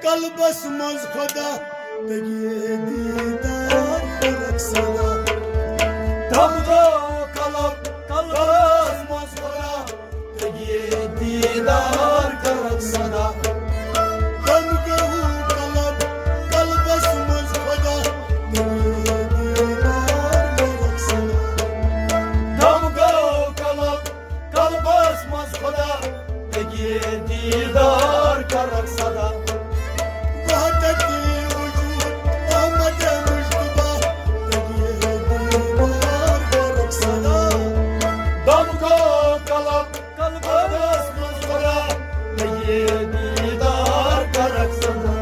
قلبس مز خدا بگی دیدار کرد صدا دمگو قلبس مز خدا بگی دیدار کرد صدا دمگو قلبس مز خدا بگی دیدار کرد صدا دمگو قلبس مز خدا بگی دیدار کرد صدا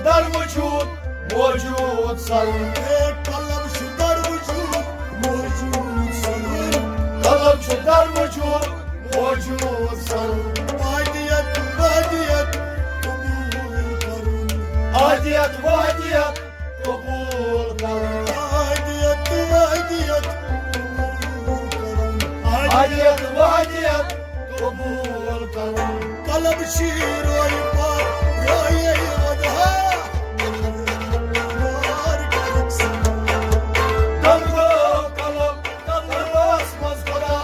در وجود موجود سر قلم شو در وجود موجود سر قلم شو در وجود موجود سر عادیت عادیت قبول کرن عادیت وحدیت قبول کرن عادیت عادیت قبول کرن عادیت وحدیت قبول کرن قلم شیر و ایپا روی غدها نار کرکسن دمگو قلم قلم basmaz kola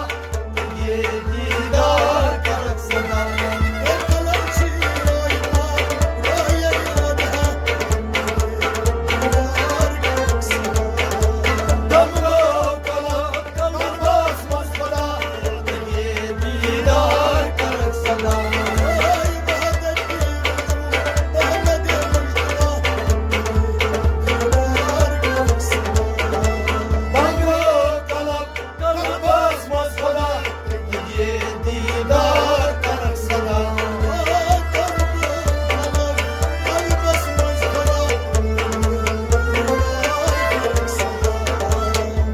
دیدار کرد صدا قلم شیر و ایپا روی غدها نار کرکسن دمگو قلم قلم basmaz kola دیدار کرد صدا دمگو قلم قلم basmaz kola دیدار کرد صدا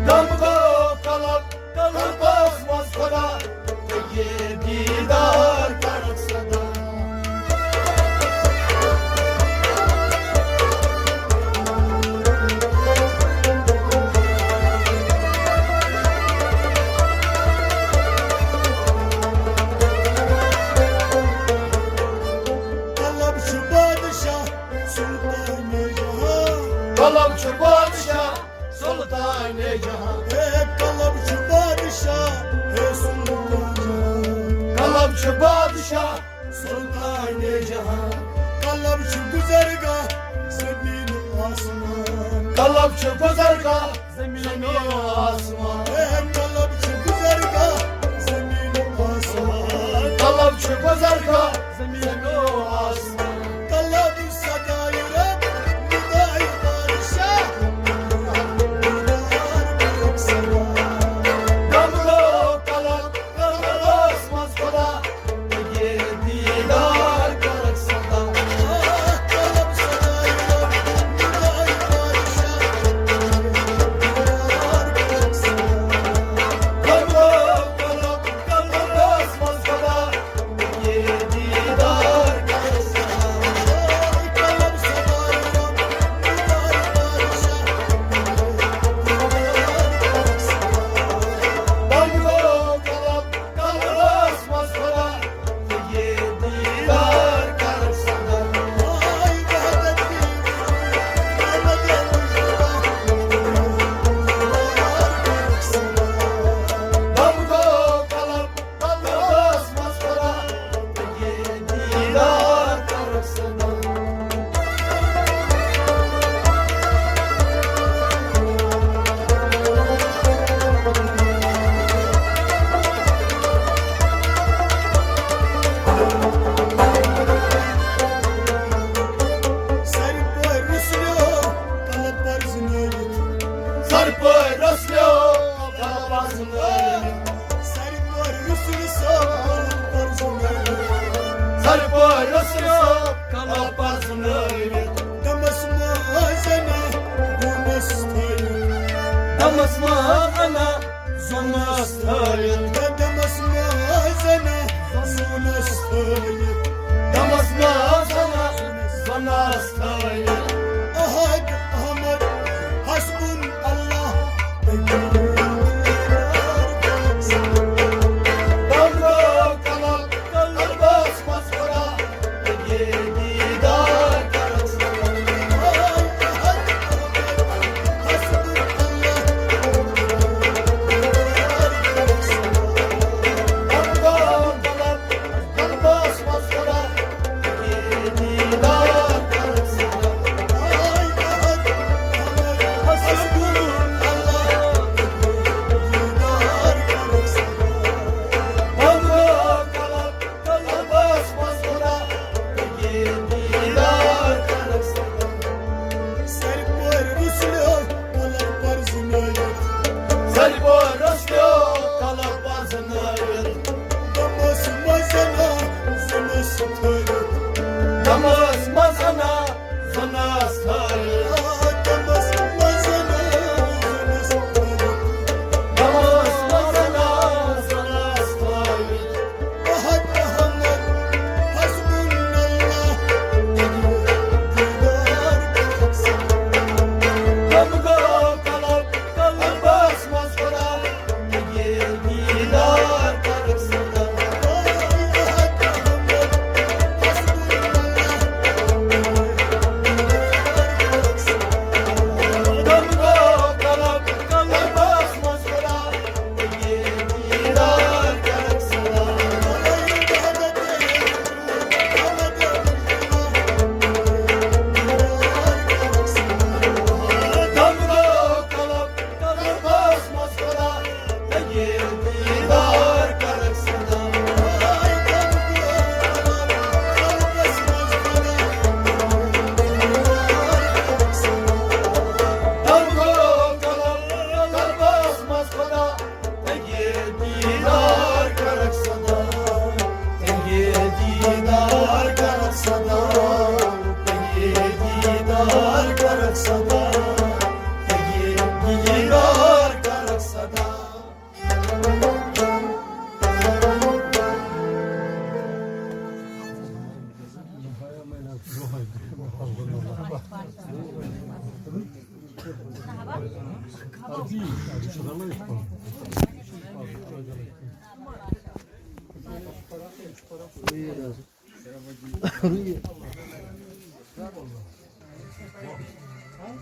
دمگو قلم قلم basmaz kola دیدار کرد صدا قلم چو بادشاه سلطان جهان قلم چو بادشاه سلطان جهان قلب شو گزرگاه زمین و آسمان قلم چو گذرگاه زمین و آسمان قلب شو گزرگاه زمین و آسمان قلم چو گذرگاه زمین و آسمان قلب صدای رب ندای بادشاه دیدار برک سما دمگو قلم قلم basmaz kola دیدار کرد صدا قلب صدای رب ندای بادشاه دیدار برک سما دمگو قلم قلم basmaz kola دیدار کرد صدا قلب صدای رب ندای بادشاه دمگو قلم قلم basmaz kola دیدار کرد صدا ay vahdet Ahmet دمگو قلم قلم basmaz kola دیدار کرد صدا Serpoy Ruslo kalıp barzını Sarpoy Roslo kalabazını Serpoy Ruslo kalıp barzını Sarpoy Roslo kalabazını Damasma azana bu nastayı Damasma ana zona stayın Damasma azana bu nastayı Damasma sana zona stayın Ahad Ahmet Hasbun Allah Damgo kalam kalam basmaz kola Didar karad sana Damgo kalam kalam basmaz kola Didar karad sana Damgo kalam kalam basmaz kola Didar karad sana Sarpoy Roslo kalabazını Damasma sana zona Ruye.